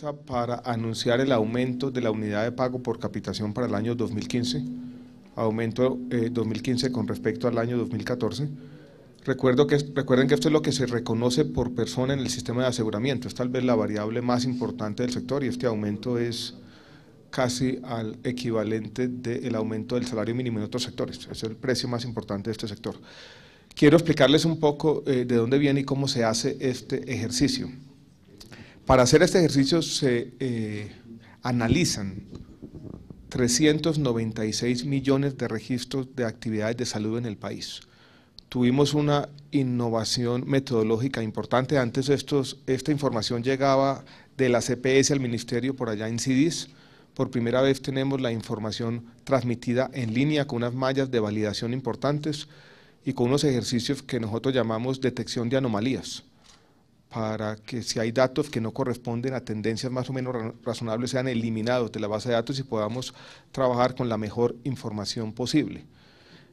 mesa para anunciar el aumento de la unidad de pago por capitación para el año 2015, aumento 2015 con respecto al año 2014. Recuerden que esto es lo que se reconoce por persona en el sistema de aseguramiento, es tal vez la variable más importante del sector y este aumento es casi al equivalente del aumento del salario mínimo en otros sectores, es el precio más importante de este sector. Quiero explicarles un poco de dónde viene y cómo se hace este ejercicio. Para hacer este ejercicio se analizan 396 millones de registros de actividades de salud en el país. Tuvimos una innovación metodológica importante. Antes esta información llegaba de la CPS al Ministerio por allá en CIDIS. Por primera vez tenemos la información transmitida en línea con unas mallas de validación importantes y con unos ejercicios que nosotros llamamos detección de anomalías, para que si hay datos que no corresponden a tendencias más o menos razonables sean eliminados de la base de datos y podamos trabajar con la mejor información posible.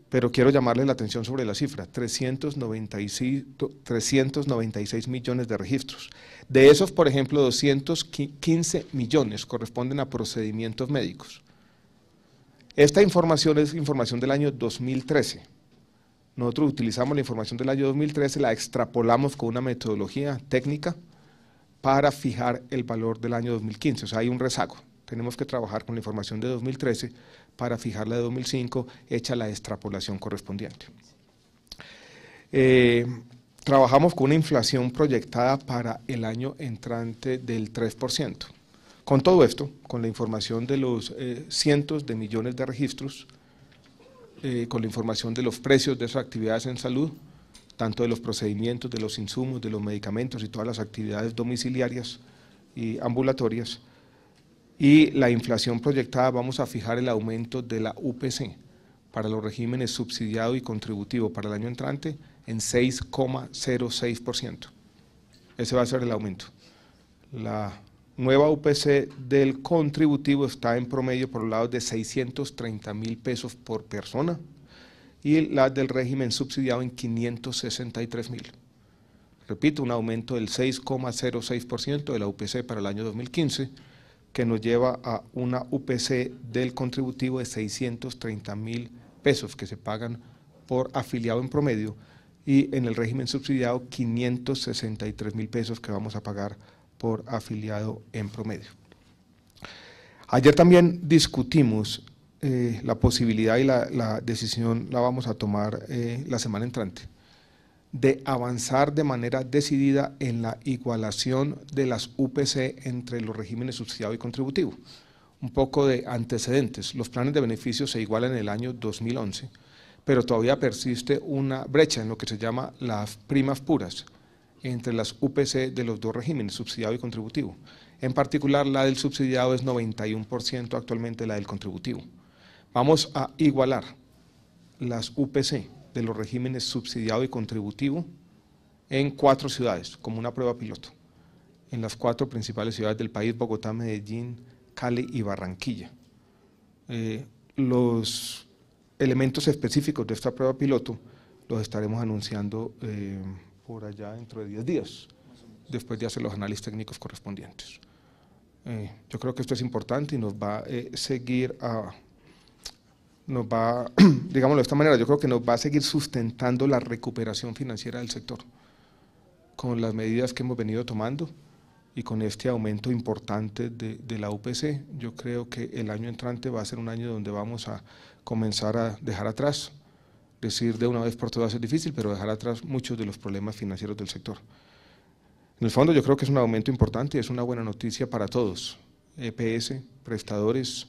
Pero quiero llamarles la atención sobre la cifra, 396 millones de registros. De esos, por ejemplo, 215 millones corresponden a procedimientos médicos. Esta información es información del año 2013. Nosotros utilizamos la información del año 2013, la extrapolamos con una metodología técnica para fijar el valor del año 2015, o sea, hay un rezago. Tenemos que trabajar con la información de 2013 para fijar la de 2005, hecha la extrapolación correspondiente. Trabajamos con una inflación proyectada para el año entrante del 3%. Con todo esto, con la información de los cientos de millones de registros, con la información de los precios de esas actividades en salud, tanto de los procedimientos, de los insumos, de los medicamentos y todas las actividades domiciliarias y ambulatorias, y la inflación proyectada, vamos a fijar el aumento de la UPC para los regímenes subsidiado y contributivo para el año entrante en 6,06%. Ese va a ser el aumento. La nueva UPC del contributivo está en promedio por los lados de 630.000 pesos por persona y la del régimen subsidiado en 563.000. Repito, un aumento del 6,06% de la UPC para el año 2015, que nos lleva a una UPC del contributivo de 630.000 pesos que se pagan por afiliado en promedio y en el régimen subsidiado 563.000 pesos que vamos a pagar por afiliado en promedio. Ayer también discutimos la posibilidad y la decisión la vamos a tomar la semana entrante, de avanzar de manera decidida en la igualación de las UPC entre los regímenes subsidiado y contributivo. Un poco de antecedentes, los planes de beneficios se igualan en el año 2011, pero todavía persiste una brecha en lo que se llama las primas puras entre las UPC de los dos regímenes, subsidiado y contributivo. En particular, la del subsidiado es 91% actualmente la del contributivo. Vamos a igualar las UPC de los regímenes subsidiado y contributivo en 4 ciudades, como una prueba piloto, en las 4 principales ciudades del país, Bogotá, Medellín, Cali y Barranquilla. Los elementos específicos de esta prueba piloto los estaremos anunciando por allá dentro de 10 días, después de hacer los análisis técnicos correspondientes. Yo creo que esto es importante y nos va a seguir digámoslo de esta manera, yo creo que nos va a seguir sustentando la recuperación financiera del sector con las medidas que hemos venido tomando y con este aumento importante de la UPC. Yo creo que el año entrante va a ser un año donde vamos a comenzar a dejar atrás, decir de una vez por todas es difícil, pero dejar atrás muchos de los problemas financieros del sector. En el fondo yo creo que es un aumento importante y es una buena noticia para todos, EPS, prestadores,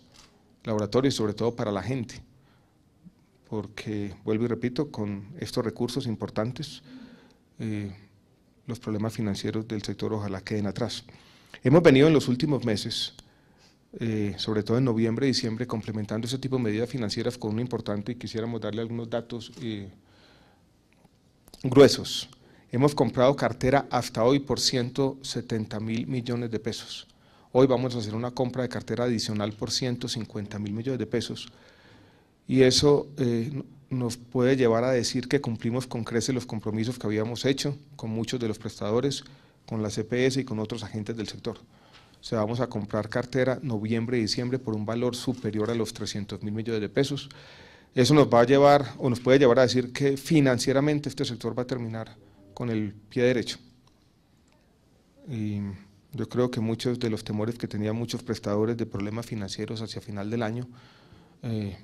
laboratorios, sobre todo para la gente, porque, vuelvo y repito, con estos recursos importantes, los problemas financieros del sector ojalá queden atrás. Hemos venido en los últimos meses, sobre todo en noviembre y diciembre, complementando ese tipo de medidas financieras con uno importante y quisiéramos darle algunos datos gruesos. Hemos comprado cartera hasta hoy por 170.000 millones de pesos. Hoy vamos a hacer una compra de cartera adicional por 150.000 millones de pesos y eso nos puede llevar a decir que cumplimos con creces los compromisos que habíamos hecho con muchos de los prestadores, con la CPS y con otros agentes del sector. O sea, vamos a comprar cartera noviembre y diciembre por un valor superior a los 300.000 millones de pesos. Eso nos va a llevar, o nos puede llevar a decir que financieramente este sector va a terminar con el pie derecho. Y yo creo que muchos de los temores que tenían muchos prestadores de problemas financieros hacia final del año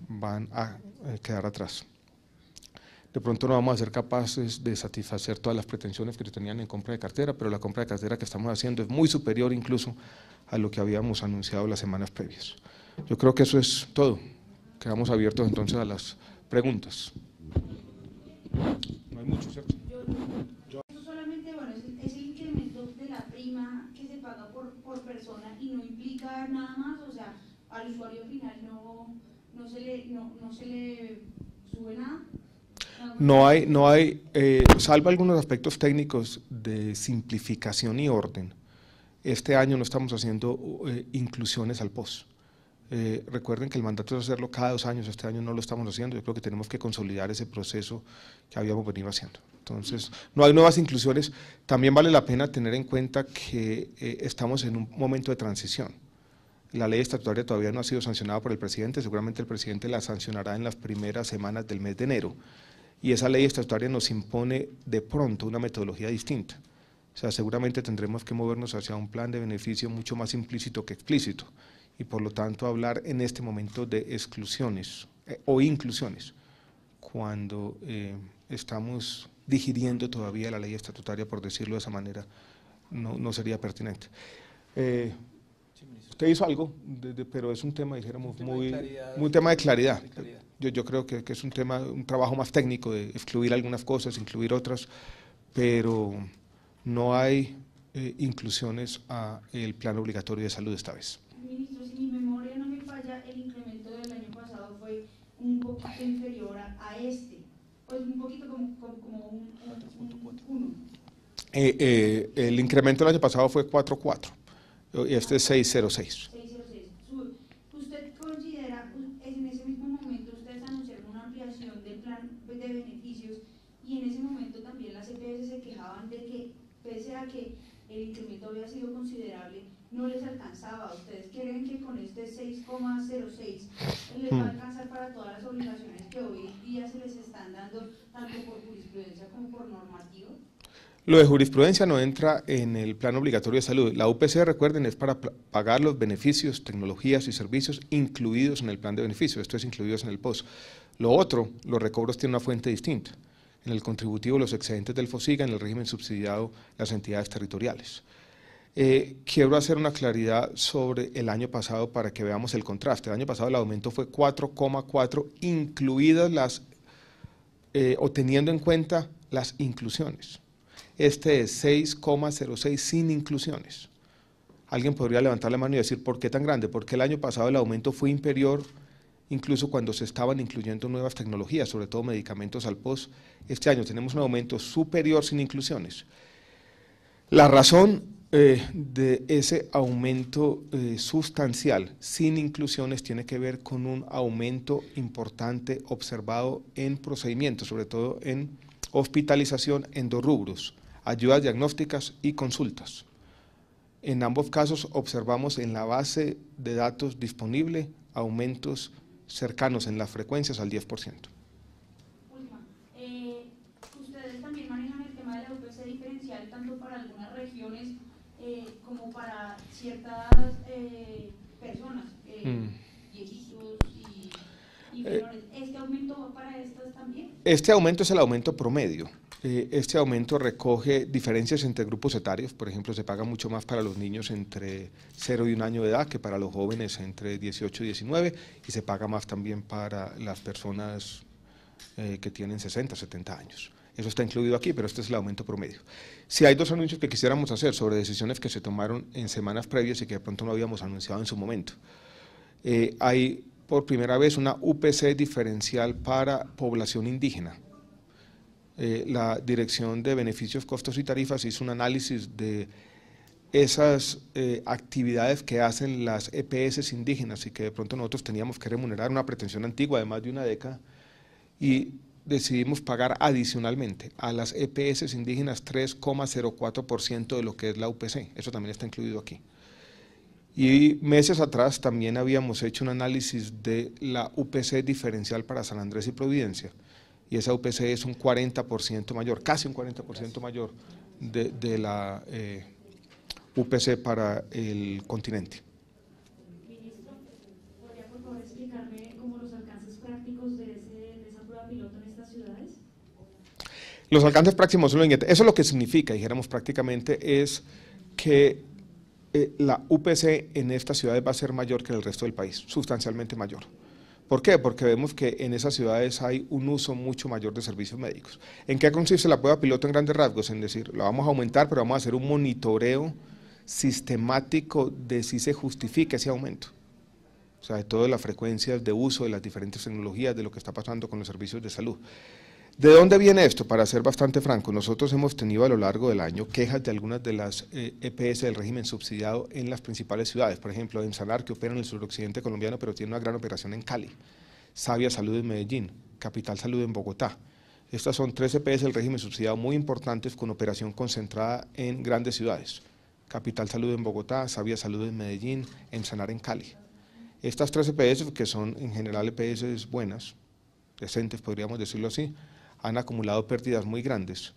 van a quedar atrás. De pronto no vamos a ser capaces de satisfacer todas las pretensiones que tenían en compra de cartera, pero la compra de cartera que estamos haciendo es muy superior incluso a lo que habíamos anunciado las semanas previas. Yo creo que eso es todo. Quedamos abiertos entonces a las preguntas. No hay mucho, ¿cierto? Esto solamente, bueno, es el incremento de la prima que se paga por persona y no implica nada más, o sea, al usuario final no se le sube nada. No hay, salvo algunos aspectos técnicos de simplificación y orden. Este año no estamos haciendo inclusiones al POS. Recuerden que el mandato es hacerlo cada 2 años, este año no lo estamos haciendo, yo creo que tenemos que consolidar ese proceso que habíamos venido haciendo. Entonces, no hay nuevas inclusiones. También vale la pena tener en cuenta que estamos en un momento de transición. La ley estatutaria todavía no ha sido sancionada por el presidente, seguramente el presidente la sancionará en las primeras semanas del mes de enero. Y esa ley estatutaria nos impone de pronto una metodología distinta. O sea, seguramente tendremos que movernos hacia un plan de beneficio mucho más implícito que explícito y por lo tanto hablar en este momento de exclusiones o inclusiones cuando estamos digiriendo todavía la ley estatutaria, por decirlo de esa manera, no sería pertinente. Usted hizo algo, pero es un tema, dijéramos, muy tema de claridad. Yo creo que es un trabajo más técnico de excluir algunas cosas, incluir otras, pero no hay inclusiones a el plan obligatorio de salud esta vez. Ministro, si mi memoria no me falla, el incremento del año pasado fue un poquito inferior a este, pues un poquito como un 1. El incremento del año pasado fue 4.4 y este es 6.06. ¿Usted considera, en ese mismo momento ustedes anunciaron una ampliación del plan de beneficios y en ese momento también las EPS se quejaban de que pese a que el incremento había sido considerable, no les alcanzaba? ¿Ustedes creen que con este 6,06 les va a alcanzar para todas las obligaciones que hoy día se les están dando, tanto por jurisprudencia como por normativa? Lo de jurisprudencia no entra en el plan obligatorio de salud. La UPC, recuerden, es para pagar los beneficios, tecnologías y servicios incluidos en el plan de beneficios. Esto es incluidos en el POS. Lo otro, los recobros tienen una fuente distinta. En el contributivo, los excedentes del FOSIGA, en el régimen subsidiado, las entidades territoriales. Quiero hacer una claridad sobre el año pasado para que veamos el contraste. El año pasado el aumento fue 4,4, incluidas o teniendo en cuenta las inclusiones. Este es 6,06 sin inclusiones. Alguien podría levantar la mano y decir, ¿por qué tan grande? Porque el año pasado el aumento fue inferior, incluso cuando se estaban incluyendo nuevas tecnologías, sobre todo medicamentos al POS. Este año tenemos un aumento superior sin inclusiones. La razón de ese aumento sustancial sin inclusiones tiene que ver con un aumento importante observado en procedimientos, sobre todo en hospitalización en 2 rubros, ayudas diagnósticas y consultas. En ambos casos observamos en la base de datos disponible aumentos cercanos en las frecuencias al 10%. Última, ustedes también manejan el tema de la UPC diferencial tanto para algunas regiones como para ciertas personas, viejitos y menores. ¿Este aumento va para estas también? Este aumento es el aumento promedio. Este aumento recoge diferencias entre grupos etarios. Por ejemplo, se paga mucho más para los niños entre 0 y 1 año de edad que para los jóvenes entre 18 y 19 y se paga más también para las personas que tienen 60, 70 años. Eso está incluido aquí, pero este es el aumento promedio. Si hay 2 anuncios que quisiéramos hacer sobre decisiones que se tomaron en semanas previas y que de pronto no habíamos anunciado en su momento. Hay por primera vez una UPC diferencial para población indígena. La Dirección de Beneficios, Costos y Tarifas hizo un análisis de esas actividades que hacen las EPS indígenas y que de pronto nosotros teníamos que remunerar, una pretensión antigua de más de una década, y decidimos pagar adicionalmente a las EPS indígenas 3,04% de lo que es la UPC. Eso también está incluido aquí. Y meses atrás también habíamos hecho un análisis de la UPC diferencial para San Andrés y Providencia, y esa UPC es un 40% mayor, casi un 40% mayor de la UPC para el continente. Ministro, ¿podría por favor explicarme cómo los alcances prácticos de esa prueba piloto en estas ciudades? Los alcances prácticos son lo siguiente. Eso lo que significa, dijéramos prácticamente, es que la UPC en estas ciudades va a ser mayor que en el resto del país, sustancialmente mayor. ¿Por qué? Porque vemos que en esas ciudades hay un uso mucho mayor de servicios médicos. ¿En qué consiste la prueba piloto en grandes rasgos? En decir, la vamos a aumentar, pero vamos a hacer un monitoreo sistemático de si se justifica ese aumento. O sea, de todas las frecuencias de uso de las diferentes tecnologías, de lo que está pasando con los servicios de salud. ¿De dónde viene esto? Para ser bastante franco, nosotros hemos tenido a lo largo del año quejas de algunas de las EPS del régimen subsidiado en las principales ciudades, por ejemplo, en Sanar, que opera en el suroccidente colombiano, pero tiene una gran operación en Cali, Sabia Salud en Medellín, Capital Salud en Bogotá. Estas son 3 EPS del régimen subsidiado muy importantes con operación concentrada en grandes ciudades. Capital Salud en Bogotá, Sabia Salud en Medellín, en Sanar en Cali. Estas 3 EPS, que son en general EPS buenas, decentes podríamos decirlo así, han acumulado pérdidas muy grandes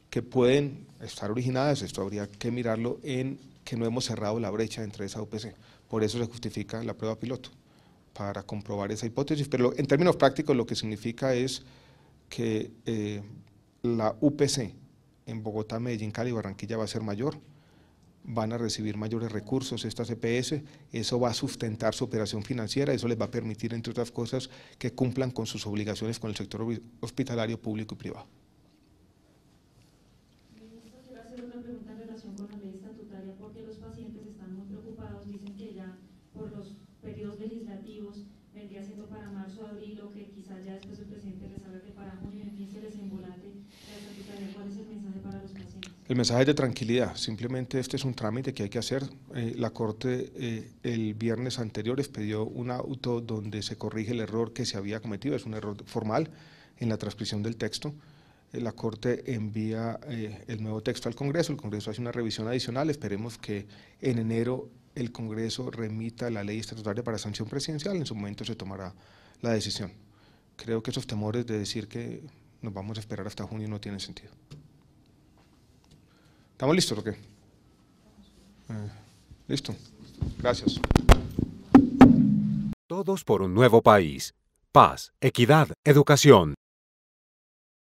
que pueden estar originadas, esto habría que mirarlo, en que no hemos cerrado la brecha entre esa UPC. Por eso se justifica la prueba piloto, para comprobar esa hipótesis, pero en términos prácticos lo que significa es que la UPC en Bogotá, Medellín, Cali y Barranquilla va a ser mayor, van a recibir mayores recursos estas EPS, eso va a sustentar su operación financiera, eso les va a permitir, entre otras cosas, que cumplan con sus obligaciones con el sector hospitalario público y privado. Ministro, quiero hacer otra pregunta en relación con la ley estatutaria, porque los pacientes están muy preocupados, dicen que ya por los periodos legislativos vendría siendo para marzo, abril, o que quizás ya después el presidente les haga que para junio, en fin, se les embolate la estatutaria. ¿Cuál es el mensaje para los pacientes? El mensaje es de tranquilidad, simplemente este es un trámite que hay que hacer. La Corte el viernes anterior expidió un auto donde se corrige el error que se había cometido, es un error formal en la transcripción del texto. La Corte envía el nuevo texto al Congreso, el Congreso hace una revisión adicional, esperemos que en enero el Congreso remita la ley estatutaria para sanción presidencial, en su momento se tomará la decisión. Creo que esos temores de decir que nos vamos a esperar hasta junio no tienen sentido. ¿Estamos listos o qué? Listo. Gracias. Todos por un nuevo país. Paz, equidad, educación.